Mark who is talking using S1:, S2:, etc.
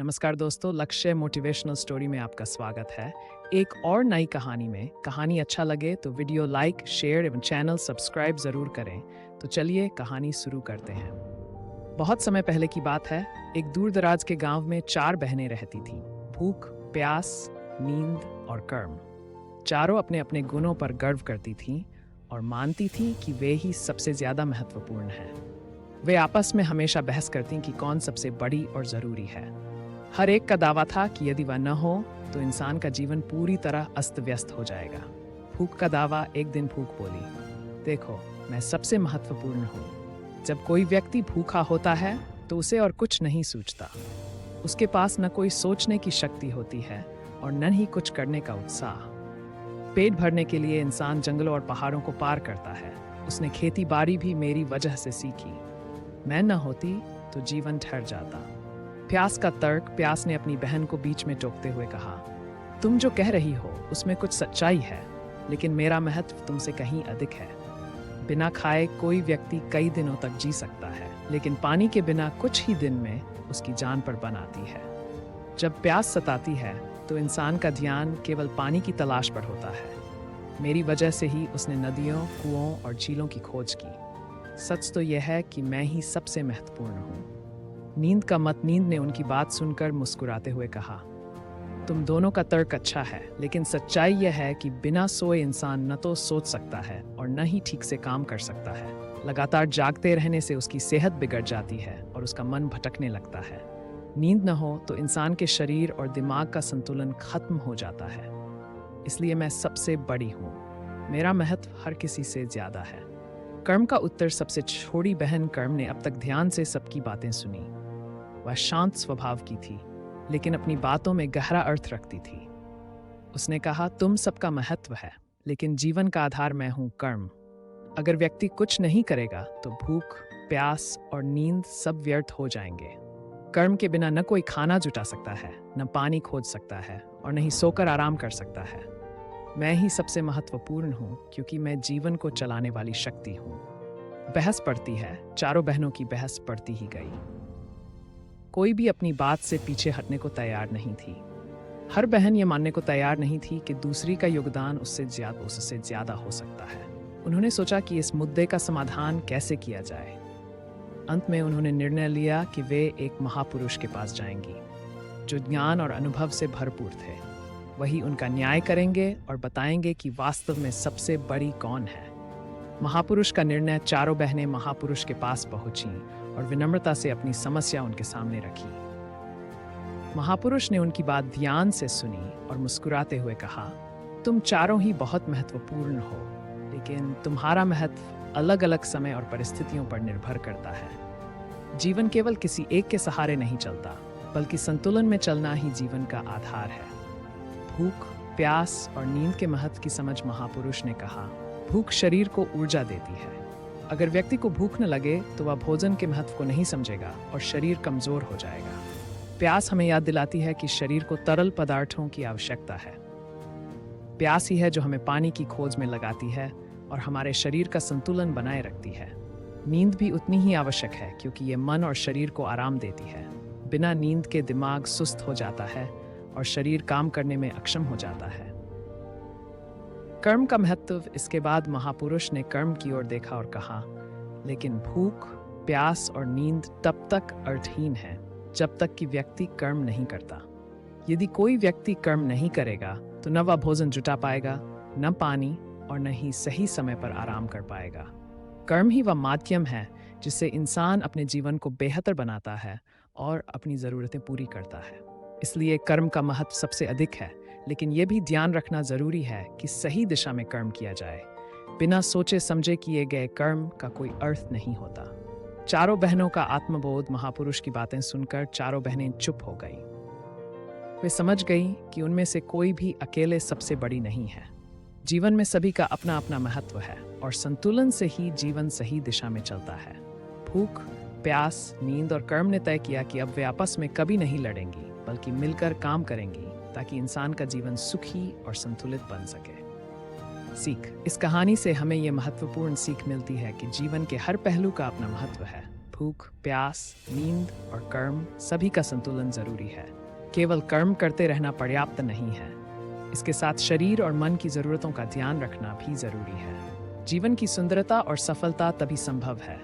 S1: नमस्कार दोस्तों, लक्ष्य मोटिवेशनल स्टोरी में आपका स्वागत है। एक और नई कहानी में। कहानी अच्छा लगे तो वीडियो लाइक, शेयर एवं चैनल सब्सक्राइब जरूर करें। तो चलिए कहानी शुरू करते हैं। बहुत समय पहले की बात है। एक दूर दराज के गांव में 4 बहनें रहती थीं। भूख, प्यास, नींद और कर्म। चारों अपने अपने गुणों पर गर्व करती थीं और मानती थीं कि वे ही सबसे ज्यादा महत्वपूर्ण हैं। वे आपस में हमेशा बहस करती कि कौन सबसे बड़ी और जरूरी है। हर एक का दावा था कि यदि वह न हो तो इंसान का जीवन पूरी तरह अस्त व्यस्त हो जाएगा। भूख का दावा एक दिन भूख बोली, देखो, मैं सबसे महत्वपूर्ण हूँ। जब कोई व्यक्ति भूखा होता है तो उसे और कुछ नहीं सूझता। उसके पास न कोई सोचने की शक्ति होती है और न ही कुछ करने का उत्साह। पेट भरने के लिए इंसान जंगलों और पहाड़ों को पार करता है। उसने खेती बाड़ी भी मेरी वजह से सीखी। मैं न होती तो जीवन ठहर जाता। प्यास का तर्क। प्यास ने अपनी बहन को बीच में टोकते हुए कहा, तुम जो कह रही हो उसमें कुछ सच्चाई है, लेकिन मेरा महत्व तुमसे कहीं अधिक है। बिना खाए कोई व्यक्ति कई दिनों तक जी सकता है, लेकिन पानी के बिना कुछ ही दिन में उसकी जान पर बन आती है। जब प्यास सताती है तो इंसान का ध्यान केवल पानी की तलाश पर होता है। मेरी वजह से ही उसने नदियों, कुओं और झीलों की खोज की। सच तो यह है कि मैं ही सबसे महत्वपूर्ण हूँ। नींद का मत। नींद ने उनकी बात सुनकर मुस्कुराते हुए कहा, तुम दोनों का तर्क अच्छा है, लेकिन सच्चाई यह है कि बिना सोए इंसान न तो सोच सकता है और न ही ठीक से काम कर सकता है। लगातार जागते रहने से उसकी सेहत बिगड़ जाती है और उसका मन भटकने लगता है। नींद न हो तो इंसान के शरीर और दिमाग का संतुलन खत्म हो जाता है। इसलिए मैं सबसे बड़ी हूँ। मेरा महत्व हर किसी से ज्यादा है। कर्म का उत्तर। सबसे छोटी बहन कर्म ने अब तक ध्यान से सबकी बातें सुनी। वह शांत स्वभाव की थी, लेकिन अपनी बातों में गहरा अर्थ रखती थी। उसने कहा, तुम सबका महत्व है, लेकिन जीवन का आधार मैं हूं, कर्म। अगर व्यक्ति कुछ नहीं करेगा तो भूख, प्यास और नींद सब व्यर्थ हो जाएंगे। कर्म के बिना न कोई खाना जुटा सकता है, न पानी खोज सकता है और न ही सोकर आराम कर सकता है। मैं ही सबसे महत्वपूर्ण हूं, क्योंकि मैं जीवन को चलाने वाली शक्ति हूं। बहस पड़ती है। चारों बहनों की बहस पड़ती ही गई। कोई भी अपनी बात से पीछे हटने को तैयार नहीं थी। हर बहन ये मानने को तैयार नहीं थी कि दूसरी का योगदान उससे ज्यादा हो सकता है। उन्होंने सोचा कि इस मुद्दे का समाधान कैसे किया जाए। अंत में उन्होंने निर्णय लिया कि वे एक महापुरुष के पास जाएंगी, जो ज्ञान और अनुभव से भरपूर थे। वही उनका न्याय करेंगे और बताएंगे कि वास्तव में सबसे बड़ी कौन है। महापुरुष का निर्णय। चारों बहनें महापुरुष के पास पहुंचीं और विनम्रता से अपनी समस्या उनके सामने रखी। महापुरुष ने उनकी बात ध्यान से सुनी और मुस्कुराते हुए कहा, तुम चारों ही बहुत महत्वपूर्ण हो, लेकिन तुम्हारा महत्व अलग अलग समय और परिस्थितियों पर निर्भर करता है। जीवन केवल किसी एक के सहारे नहीं चलता, बल्कि संतुलन में चलना ही जीवन का आधार है। भूख, प्यास और नींद के महत्व की समझ महापुरुष ने कहा, भूख शरीर को ऊर्जा देती है। अगर व्यक्ति को भूख न लगे तो वह भोजन के महत्व को नहीं समझेगा और शरीर कमजोर हो जाएगा। प्यास हमें याद दिलाती है कि शरीर को तरल पदार्थों की आवश्यकता है। प्यास ही है जो हमें पानी की खोज में लगाती है और हमारे शरीर का संतुलन बनाए रखती है। नींद भी उतनी ही आवश्यक है, क्योंकि ये मन और शरीर को आराम देती है। बिना नींद के दिमाग सुस्त हो जाता है और शरीर काम करने में अक्षम हो जाता है। कर्म का महत्व। इसके बाद महापुरुष ने कर्म की ओर देखा और कहा, लेकिन भूख, प्यास और नींद तब तक अर्थहीन है जब तक कि व्यक्ति कर्म नहीं करता। यदि कोई व्यक्ति कर्म नहीं करेगा तो न वह भोजन जुटा पाएगा, न पानी और न ही सही समय पर आराम कर पाएगा। कर्म ही वह माध्यम है जिससे इंसान अपने जीवन को बेहतर बनाता है और अपनी जरूरतें पूरी करता है। इसलिए कर्म का महत्व सबसे अधिक है, लेकिन यह भी ध्यान रखना जरूरी है कि सही दिशा में कर्म किया जाए। बिना सोचे समझे किए गए कर्म का कोई अर्थ नहीं होता। चारों बहनों का आत्मबोध। महापुरुष की बातें सुनकर चारों बहनें चुप हो गईं। वे समझ गईं कि उनमें से कोई भी अकेले सबसे बड़ी नहीं है। जीवन में सभी का अपना अपना महत्व है और संतुलन से ही जीवन सही दिशा में चलता है। भूख, प्यास, नींद और कर्म ने तय किया कि अब वे आपस में कभी नहीं लड़ेंगी, बल्कि मिलकर काम करेंगी, ताकि इंसान का जीवन सुखी और संतुलित बन सके। सीख। इस कहानी से हमें यह महत्वपूर्ण सीख मिलती है कि जीवन के हर पहलू का अपना महत्व है। भूख, प्यास, नींद और कर्म सभी का संतुलन जरूरी है। केवल कर्म करते रहना पर्याप्त नहीं है। इसके साथ शरीर और मन की जरूरतों का ध्यान रखना भी जरूरी है। जीवन की सुंदरता और सफलता तभी संभव है